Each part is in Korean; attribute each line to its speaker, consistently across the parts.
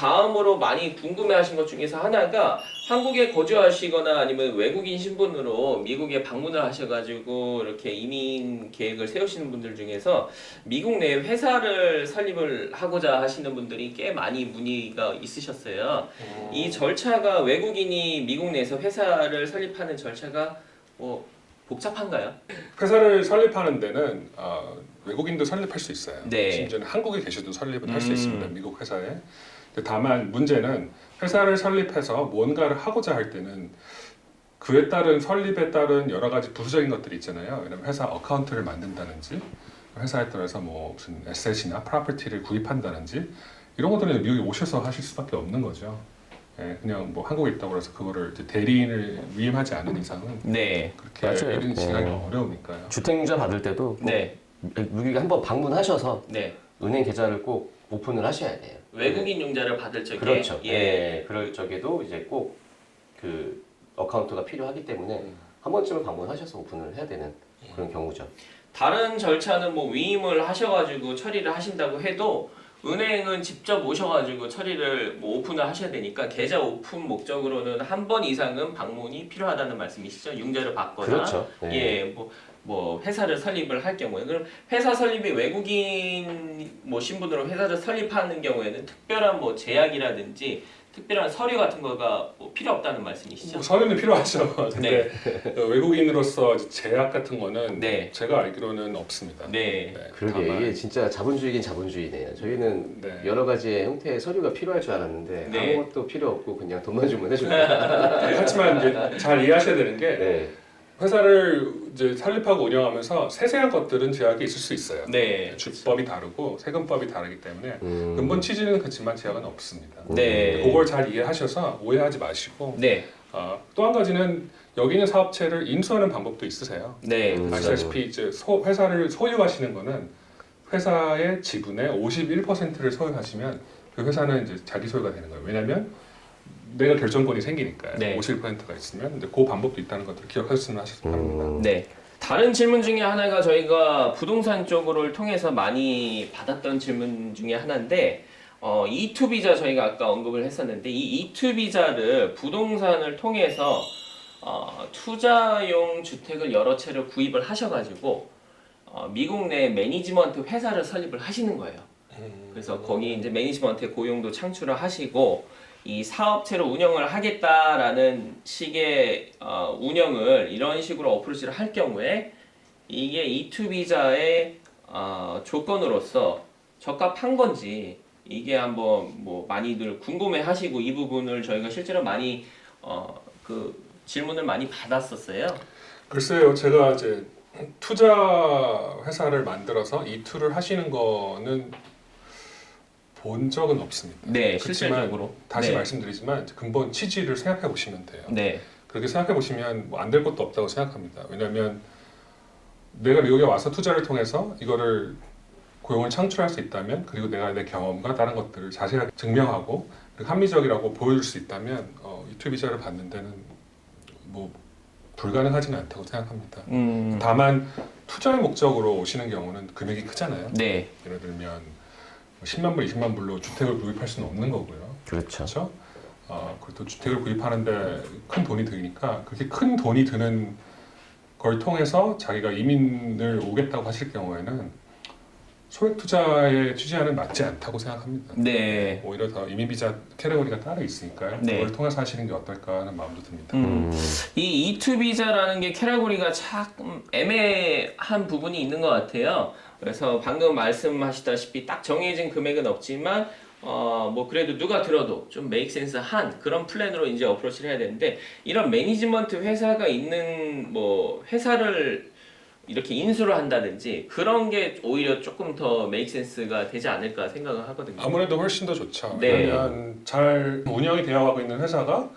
Speaker 1: 다음으로 많이 궁금해하신 것 중에서 하나가 한국에 거주하시거나 아니면 외국인 신분으로 미국에 방문을 하셔가지고 이렇게 이민 계획을 세우시는 분들 중에서 미국 내 회사를 설립을 하고자 하시는 분들이 꽤 많이 문의가 있으셨어요. 이 절차가 외국인이 미국 내에서 회사를 설립하는 절차가 뭐 복잡한가요?
Speaker 2: 회사를 설립하는 데는 외국인도 설립할 수 있어요.
Speaker 1: 네.
Speaker 2: 심지어는 한국에 계셔도 설립을 할 수 있습니다. 미국 회사에. 다만 문제는 회사를 설립해서 뭔가를 하고자 할 때는 그에 따른 설립에 따른 여러 가지 부수적인 것들이 있잖아요. 왜냐면 회사 어카운트를 만든다든지 회사에 따라서 뭐 무슨 에셋이나 프로퍼티를 구입한다든지 이런 것들은 미국에 오셔서 하실 수밖에 없는 거죠. 예, 그냥 뭐 한국에 있다고 해서 그거를 이제 대리인을 위임하지 않은 이상은
Speaker 1: 네.
Speaker 2: 그렇게
Speaker 3: 맞아요.
Speaker 2: 이런 시간이 어려우니까요.
Speaker 3: 주택융자 받을 때도 꼭
Speaker 1: 네.
Speaker 3: 미국에 한번 방문하셔서
Speaker 1: 네.
Speaker 3: 은행 계좌를 꼭 오픈을 하셔야 돼요.
Speaker 1: 외국인 용자를 받을 적에
Speaker 3: 그렇죠.
Speaker 1: 예.
Speaker 3: 예. 그럴 적에도 이제 꼭 그 어카운트가 필요하기 때문에 한 번쯤은 방문하셔서 오픈을 해야 되는 그런 경우죠.
Speaker 1: 다른 절차는 뭐 위임을 하셔가지고 처리를 하신다고 해도 은행은 직접 오셔가지고 처리를 뭐 오픈을 하셔야 되니까 계좌 오픈 목적으로는 한 번 이상은 방문이 필요하다는 말씀이시죠? 융자를 받거나
Speaker 3: 그렇죠.
Speaker 1: 예, 뭐 회사를 설립을 할 경우에 그럼 회사 설립이 외국인 뭐 신분으로 회사를 설립하는 경우에는 특별한 뭐 제약이라든지 특별한 서류 같은 거가 뭐 필요 없다는 말씀이시죠?
Speaker 2: 뭐 서류는 필요하죠. 근데 외국인으로서 제약 같은 거는
Speaker 1: 네.
Speaker 2: 제가 알기로는 없습니다.
Speaker 1: 네.
Speaker 3: 그러게
Speaker 2: 다만,
Speaker 3: 이게 진짜 자본주의긴 자본주의네요. 저희는
Speaker 2: 네.
Speaker 3: 여러 가지의 형태의 서류가 필요할 줄 알았는데
Speaker 1: 네.
Speaker 3: 아무것도 필요 없고 그냥 돈만 주면 해준다.
Speaker 2: 하지만 이제 잘 이해하셔야 되는 게
Speaker 3: 네.
Speaker 2: 회사를 이제 설립하고 운영하면서 세세한 것들은 제약이 있을 수 있어요.
Speaker 1: 네.
Speaker 2: 주법이 다르고 세금법이 다르기 때문에
Speaker 3: 음.
Speaker 2: 근본 취지는 그렇지만 제약은 없습니다.
Speaker 1: 네.
Speaker 2: 그걸 잘 이해하셔서 오해하지 마시고
Speaker 1: 네.
Speaker 2: 또 한 가지는 여기 있는 사업체를 인수하는 방법도 있으세요.
Speaker 1: 네.
Speaker 2: 아시다시피 이제 회사를 소유하시는 거는 회사의 지분의 51%를 소유하시면 그 회사는 이제 자기 소유가 되는 거예요. 왜냐하면 내가 결정권이 생기니까요.
Speaker 1: 네.
Speaker 2: 51%가 있으면 근데 그 방법도 있다는 것들을 기억하셨으면 하셨을 바랍니다.
Speaker 1: 네. 다른 질문 중에 하나가 저희가 부동산 쪽을 통해서 많이 받았던 질문 중에 하나인데 E2 비자 저희가 아까 언급을 했었는데 이 E2 비자를 부동산을 통해서 투자용 주택을 여러 채를 구입을 하셔가지고 미국 내 매니지먼트 회사를 설립을 하시는 거예요. 그래서 거기 이제 매니지먼트의 고용도 창출을 하시고 이 사업체를 운영을 하겠다라는 식의 운영을 이런 식으로 어프로치를 할 경우에 이게 E2 비자의 조건으로서 적합한 건지 이게 한번 뭐 많이들 궁금해하시고 이 부분을 저희가 실제로 많이 그 질문을 많이 받았었어요.
Speaker 2: 글쎄요, 제가 이제 투자 회사를 만들어서 이투를 하시는 거는 본 적은 없습니다.
Speaker 1: 네,
Speaker 2: 그렇지만
Speaker 1: 실질적으로.
Speaker 2: 다시
Speaker 1: 네.
Speaker 2: 말씀드리지만 근본 취지를 생각해 보시면 돼요.
Speaker 1: 네.
Speaker 2: 그렇게 생각해 보시면 뭐 안 될 것도 없다고 생각합니다. 왜냐하면 내가 미국에 와서 투자를 통해서 이거를 고용을 창출할 수 있다면 그리고 내가 내 경험과 다른 것들을 자세하게 증명하고 그리고 합리적이라고 보여줄 수 있다면 이투 비자를 받는 데는 뭐 불가능하지는 않다고 생각합니다. 다만 투자의 목적으로 오시는 경우는 금액이 크잖아요.
Speaker 1: 네.
Speaker 2: 예를 들면 10만 불, 20만 불로 주택을 구입할 수는 없는 거고요.
Speaker 3: 그렇죠.
Speaker 2: 그렇죠? 그리고 또 주택을 구입하는데 큰 돈이 드니까 그렇게 큰 돈이 드는 걸 통해서 자기가 이민을 오겠다고 하실 경우에는 소액 투자의 취지와는 맞지 않다고 생각합니다.
Speaker 1: 네.
Speaker 2: 오히려 더 이민 비자 캐테고리가 따로 있으니까요.
Speaker 1: 네.
Speaker 2: 그걸 통해서 하시는 게 어떨까 하는 마음도 듭니다.
Speaker 1: 이 E2 비자라는 게 캐러고리가 참 애매한 부분이 있는 것 같아요. 그래서 방금 말씀하시다시피 딱 정해진 금액은 없지만 뭐 그래도 누가 들어도 좀 메이크 센스 한 그런 플랜으로 이제 어프로치를 해야 되는데 이런 매니지먼트 회사가 있는 뭐 회사를 이렇게 인수를 한다든지 그런 게 오히려 조금 더 메이크 센스가 되지 않을까 생각을 하거든요.
Speaker 2: 아무래도 훨씬 더 좋죠.
Speaker 1: 네.
Speaker 2: 왜냐하면 잘 운영이 되어가고 있는 회사가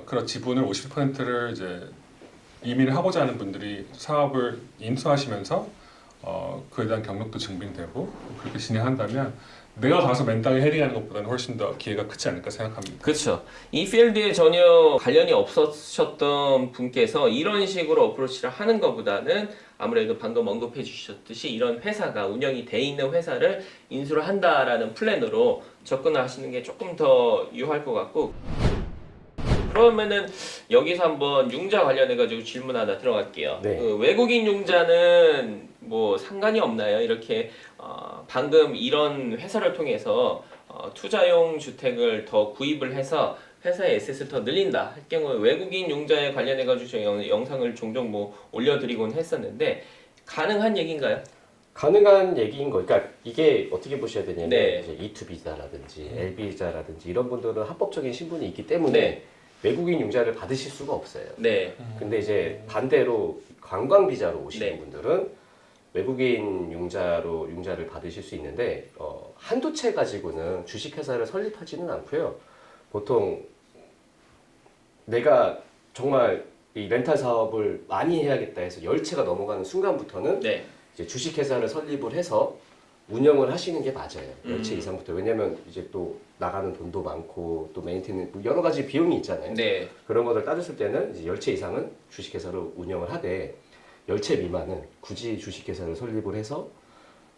Speaker 2: 그런 지분을 50%를 이제 이민을 하고자 하는 분들이 사업을 인수하시면서 그에 대한 경력도 증빙되고 그렇게 진행한다면 내가 가서 맨땅에 헤딩하는 것보다는 훨씬 더 기회가 크지 않을까 생각합니다.
Speaker 1: 그렇죠. 이 필드에 전혀 관련이 없으셨던 분께서 이런 식으로 어프로치를 하는 것보다는 아무래도 방금 언급해 주셨듯이 이런 회사가 운영이 돼 있는 회사를 인수를 한다라는 플랜으로 접근을 하시는 게 조금 더 유효할 것 같고. 그러면은 여기서 한번 융자 관련해 가지고 질문 하나 들어갈게요.
Speaker 3: 네.
Speaker 1: 그 외국인 융자는 뭐 상관이 없나요? 이렇게 방금 이런 회사를 통해서 투자용 주택을 더 구입을 해서 회사의 에셋을 더 늘린다 할 경우에 외국인 융자에 관련해 가지고 저희 영상을 종종 뭐 올려드리곤 했었는데 가능한 얘기인가요?
Speaker 3: 가능한 얘기인 거. 그러니까 이게 어떻게 보셔야 되냐면
Speaker 1: 네.
Speaker 3: 이제 E2 비자라든지 L 비자라든지 이런 분들은 합법적인 신분이 있기 때문에
Speaker 1: 네.
Speaker 3: 외국인 융자를 받으실 수가 없어요.
Speaker 1: 네.
Speaker 3: 근데 이제 반대로 관광 비자로 오시는
Speaker 1: 네.
Speaker 3: 분들은 외국인 융자를 받으실 수 있는데 한두 채 가지고는 주식회사를 설립하지는 않고요. 보통 내가 정말 이 렌탈 사업을 많이 해야겠다 해서 10채가 넘어가는 순간부터는
Speaker 1: 네.
Speaker 3: 이제 주식회사를 설립을 해서 운영을 하시는 게 맞아요. 10채 이상부터. 왜냐면 이제 또 나가는 돈도 많고 또 메인테는 여러 가지 비용이 있잖아요.
Speaker 1: 네.
Speaker 3: 그런 것을 따졌을 때는 이제 10채 이상은 주식회사로 운영을 하되 10채 미만은 굳이 주식회사를 설립을 해서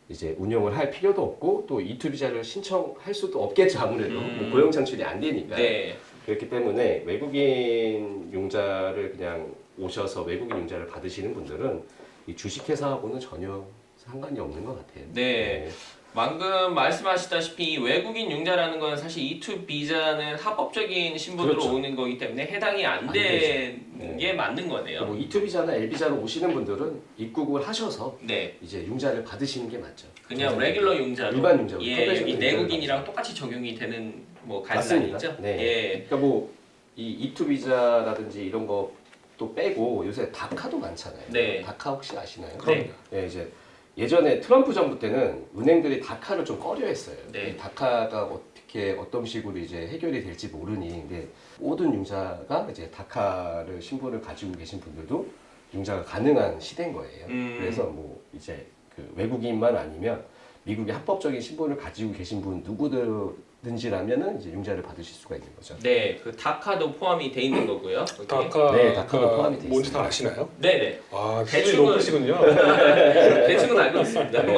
Speaker 3: 이제 운영을 할 필요도 없고 또 E2 비자를 신청할 수도 없겠죠. 아무래도 뭐 고용 창출이 안 되니까.
Speaker 1: 네.
Speaker 3: 그렇기 때문에 외국인 융자를 그냥 오셔서 외국인 융자를 받으시는 분들은 이 주식회사하고는 전혀 상관이 없는 것 같아요.
Speaker 1: 네. 방금 말씀하셨다시피 외국인 융자라는 건 사실 E2 비자는 합법적인 신분으로
Speaker 3: 그렇죠.
Speaker 1: 오는 거기 때문에 해당이 안
Speaker 3: 안
Speaker 1: 되는
Speaker 3: 되죠.
Speaker 1: 게 맞는 거네요.
Speaker 3: 뭐 E2 비자나 L 비자로 오시는 분들은 입국을 하셔서
Speaker 1: 네.
Speaker 3: 이제 융자를 받으시는 게 맞죠.
Speaker 1: 그냥 레귤러 융자로
Speaker 3: 일반 융자로
Speaker 1: 예,
Speaker 3: 컨벤셔널
Speaker 1: 여기
Speaker 3: 융자를
Speaker 1: 내국인이랑
Speaker 3: 받으시죠.
Speaker 1: 똑같이 적용이 되는 뭐 가이드라인
Speaker 3: 맞습니다.
Speaker 1: 있죠?
Speaker 3: 네.
Speaker 1: 예.
Speaker 3: 그러니까 뭐 이 E2 비자라든지 이런 것도 빼고 요새 다카도 많잖아요.
Speaker 1: 네.
Speaker 3: 다카 혹시 아시나요?
Speaker 1: 네.
Speaker 3: 예, 이제 예전에 트럼프 정부 때는 은행들이 다카를 좀 꺼려했어요.
Speaker 1: 네.
Speaker 3: 이 다카가 어떻게 어떤 식으로 이제 해결이 될지 모르니 근데 모든 융자가 이제 다카를 신분을 가지고 계신 분들도 융자가 가능한 시대인 거예요. 그래서 뭐 이제 그 외국인만 아니면 미국의 합법적인 신분을 가지고 계신 분 누구든지라면은 이제 융자를 받으실 수가 있는 거죠.
Speaker 1: 네, 그 다카도 포함이 돼 있는 거고요. 거기에.
Speaker 3: 네, 다카가 포함이 돼
Speaker 2: 뭔지
Speaker 3: 있습니다.
Speaker 2: 다 아시나요?
Speaker 1: 네네.
Speaker 2: 아,
Speaker 1: 대충은-
Speaker 2: 수준이 높으시군요.
Speaker 1: 대충은 알고 있습니다.
Speaker 3: 네.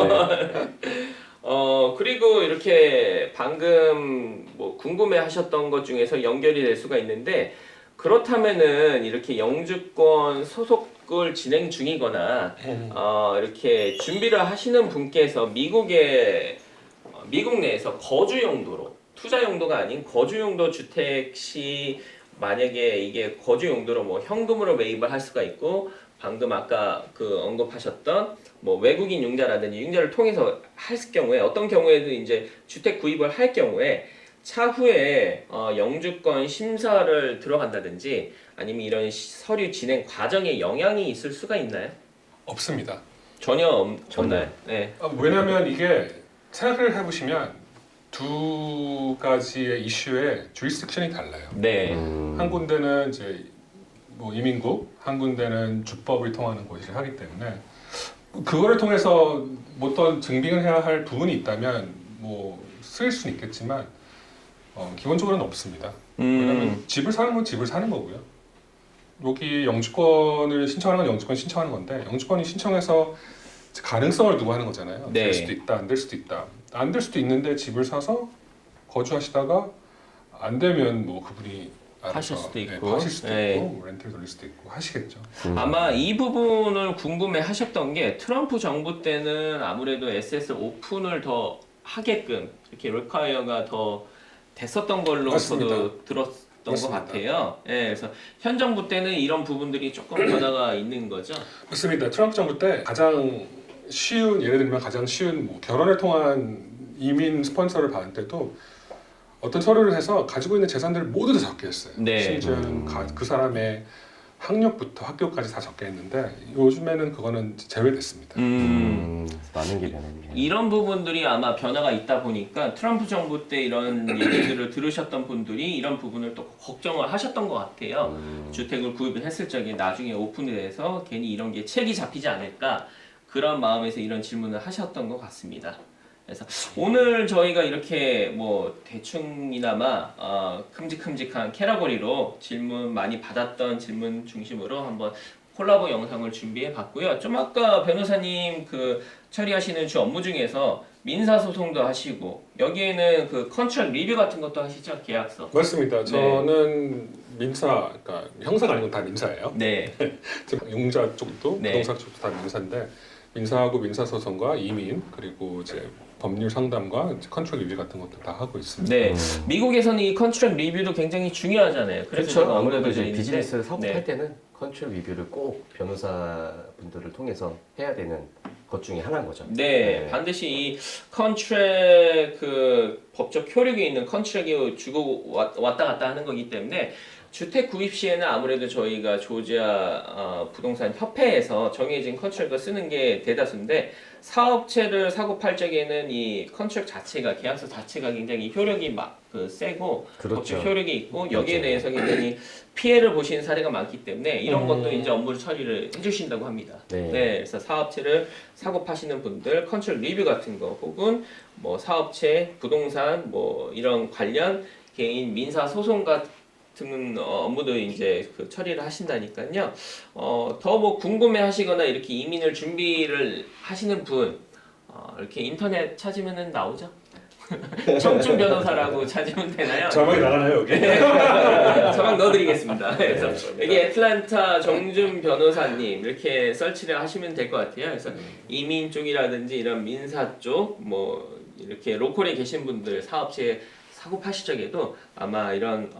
Speaker 1: 그리고 이렇게 방금 뭐 궁금해하셨던 것 중에서 연결이 될 수가 있는데 그렇다면은 이렇게 영주권 소속을 진행 중이거나 이렇게 준비를 하시는 분께서 미국 내에서 거주 용도로 투자 용도가 아닌 거주 용도 주택 시 만약에 이게 거주 용도로 뭐 현금으로 매입을 할 수가 있고 방금 아까 그 언급하셨던 뭐 외국인 융자라든지 융자를 통해서 할 경우에 어떤 경우에도 이제 주택 구입을 할 경우에 차후에 영주권 심사를 들어간다든지 아니면 이런 서류 진행 과정에 영향이 있을 수가 있나요?
Speaker 2: 없습니다.
Speaker 1: 전혀 없나요? 네.
Speaker 2: 왜냐하면 이게 생각을 해보시면 두 가지의 이슈의 주리스딕션이 달라요.
Speaker 1: 네.
Speaker 2: 한 군데는 이제 뭐 이민국, 한 군데는 주법을 통하는 곳을 하기 때문에 그거를 통해서 어떤 증빙을 해야 할 부분이 있다면 뭐 쓰일 수는 있겠지만 기본적으로는 없습니다. 왜냐하면 집을 사는 건 집을 사는 거고요. 여기 영주권을 신청하는 건 영주권 신청하는 건데 영주권이 신청해서 가능성을 두고 하는 거잖아요.
Speaker 1: 네.
Speaker 2: 될 수도 있다, 안 될 수도 있다. 안 될 수도 있는데 집을 사서 거주하시다가 안 되면 뭐 그분이 알아서,
Speaker 1: 파실 수도
Speaker 2: 네,
Speaker 1: 있고.
Speaker 2: 파실 수도
Speaker 1: 네.
Speaker 2: 있고 뭐 렌트를 돌릴 수도 있고 하시겠죠.
Speaker 1: 아마 이 부분을 궁금해 하셨던 게 트럼프 정부 때는 아무래도 SS 오픈을 더 하게끔 이렇게 리콰이어가 더 됐었던 걸로
Speaker 2: 맞습니다.
Speaker 1: 저도 들었던
Speaker 2: 맞습니다.
Speaker 1: 것 같아요. 예, 그래서 현 정부 때는 이런 부분들이 조금 변화가 있는 거죠.
Speaker 2: 맞습니다. 트럼프 정부 때 가장 쉬운 예를 들면 가장 쉬운 뭐 결혼을 통한 이민 스폰서를 받을 때도 어떤 서류를 해서 가지고 있는 재산들을 모두 다 적게 했어요.
Speaker 1: 네.
Speaker 2: 심지어는 그 사람의 학력부터 학교까지 다 적게 했는데 요즘에는 그거는 제외됐습니다.
Speaker 3: 많은 게 변했네요.
Speaker 1: 이런 부분들이 아마 변화가 있다 보니까 트럼프 정부 때 이런 얘기들을 들으셨던 분들이 이런 부분을 또 걱정을 하셨던 것 같아요. 주택을 구입을 했을 적에 나중에 오픈이 돼서 괜히 이런 게 책이 잡히지 않을까 그런 마음에서 이런 질문을 하셨던 것 같습니다. 그래서 오늘 저희가 이렇게 뭐 대충이나마 큼직큼직한 캐러거리로 질문 많이 받았던 질문 중심으로 한번 콜라보 영상을 준비해 봤고요. 좀 아까 변호사님 그 처리하시는 주 업무 중에서 민사 소송도 하시고 여기에는 그 컨트랙 리뷰 같은 것도 하시죠? 계약서.
Speaker 2: 맞습니다. 저는 민사, 그러니까 형사가 아니고 다 민사예요.
Speaker 1: 네.
Speaker 2: 용자 쪽도
Speaker 1: 네.
Speaker 2: 부동산 쪽도 다 민사인데 민사하고 민사소송과 이민 그리고 이제 법률 상담과 컨트롤 리뷰 같은 것도 다 하고 있습니다.
Speaker 1: 네. 미국에서는 이 컨트랙 리뷰도 굉장히 중요하잖아요. 그래서
Speaker 3: 그렇죠.
Speaker 1: 제가
Speaker 3: 아무래도 이제
Speaker 1: 드리는데,
Speaker 3: 비즈니스를 사업할
Speaker 1: 네.
Speaker 3: 때는 컨트롤 리뷰를 꼭 변호사분들을 통해서 해야 되는 것 중에 하나인 거죠.
Speaker 1: 네, 반드시 이 컨트랙 그 법적 효력이 있는 컨트랙이 주고 왔다 갔다 하는 거기 때문에 주택 구입 시에는 아무래도 저희가 조지아 부동산 협회에서 정해진 컨트랙을 쓰는 게 대다수인데 사업체를 사고 팔 적에는 이 컨트랙 자체가 계약서 자체가 굉장히 효력이 그 세고
Speaker 3: 그렇죠.
Speaker 1: 법적 효력이 있고 여기에 대해서 굉장히 피해를 보시는 사례가 많기 때문에 이런 것도 이제 업무 처리를 해주신다고 합니다.
Speaker 3: 네.
Speaker 1: 그래서 사업체를 사고 파시는 분들 컨트롤 리뷰 같은 거 혹은 뭐 사업체, 부동산 뭐 이런 관련 개인 민사 소송 같은 업무도 이제 그 처리를 하신다니까요. 더 뭐 궁금해하시거나 이렇게 이민을 준비를 하시는 분 이렇게 인터넷 찾으면은 나오죠. 청춘 변호사라고 찾으면 되나요?
Speaker 2: 자막이 나가나요 여기?
Speaker 1: 자막 넣어드리겠습니다. 그래서 여기 애틀란타 정준 변호사님 이렇게 설치를 하시면 될 것 같아요. 그래서 이민 쪽이라든지 이런 민사 쪽 뭐 이렇게 로컬에 계신 분들 사업체 사고 파시 적에도 아마 이런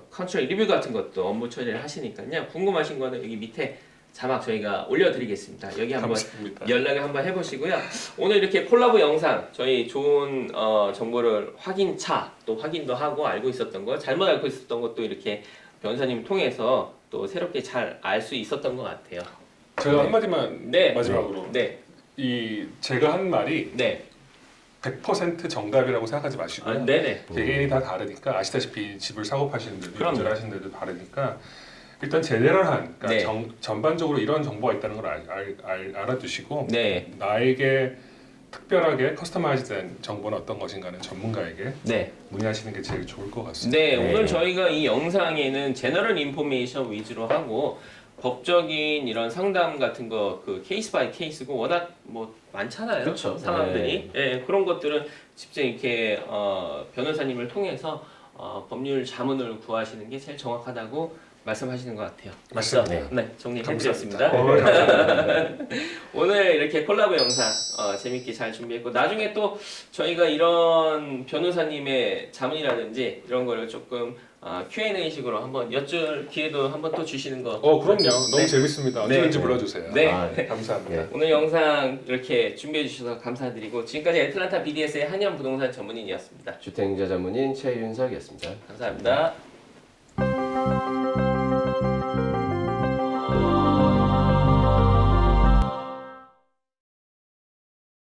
Speaker 1: 컨트롤 리뷰 같은 것도 업무 처리를 하시니까요. 궁금하신 거는 여기 밑에 자막 저희가 올려드리겠습니다. 여기 한번
Speaker 2: 감사합니다.
Speaker 1: 연락을 한번 해보시고요. 오늘 이렇게 콜라보 영상 저희 좋은 정보를 확인차 또 확인도 하고 알고 있었던 거 잘못 알고 있었던 것도 이렇게 변호사님 통해서 또 새롭게 잘 알 수 있었던 것 같아요.
Speaker 2: 제가 한마디만
Speaker 1: 네.
Speaker 2: 마지막으로
Speaker 1: 네,
Speaker 2: 이 제가 한 말이
Speaker 1: 네,
Speaker 2: 100% 정답이라고 생각하지 마시고요.
Speaker 1: 네네,
Speaker 2: 개개인이 다 다르니까 아시다시피 집을 사고 파시는 데도
Speaker 1: 그럼요.
Speaker 2: 거절하시는 데도 다르니까 일단 제네럴한 그러니까
Speaker 1: 네.
Speaker 2: 전반적으로 이런 정보가 있다는 걸 알아두시고
Speaker 1: 네,
Speaker 2: 나에게 특별하게 커스터마이즈된 정보는 어떤 것인가는 전문가에게
Speaker 1: 네.
Speaker 2: 문의하시는 게 제일 좋을 것 같습니다.
Speaker 1: 네,
Speaker 3: 네.
Speaker 1: 오늘 저희가 이 영상에는 제너럴 인포메이션 위주로 하고 법적인 이런 상담 같은 거 그 케이스 바이 케이스고 워낙 뭐 많잖아요.
Speaker 3: 그렇죠.
Speaker 1: 상황들이. 예, 그런 것들은 직접 이렇게 변호사님을 통해서 법률 자문을 구하시는 게 제일 정확하다고 말씀하시는 것 같아요. 맞죠?
Speaker 2: 맞습니다.
Speaker 1: 네, 정리해
Speaker 2: 감사합니다.
Speaker 1: 드렸습니다. 오늘 이렇게 콜라보 영상 재밌게 잘 준비했고 나중에 또 저희가 이런 변호사님의 자문이라든지 이런 거를 조금 Q&A식으로 한번 여쭐 기회도 한번 또 주시는 거
Speaker 2: 그럼요.
Speaker 1: 맞죠?
Speaker 2: 너무
Speaker 1: 네.
Speaker 2: 재밌습니다.
Speaker 1: 네.
Speaker 2: 언제든지 불러주세요.
Speaker 1: 네.
Speaker 2: 감사합니다.
Speaker 3: 네.
Speaker 1: 오늘 영상 이렇게 준비해 주셔서 감사드리고 지금까지 애틀란타 BDS의 한현 부동산 전문인이었습니다.
Speaker 3: 주택자 전문인 최윤석이었습니다.
Speaker 1: 감사합니다.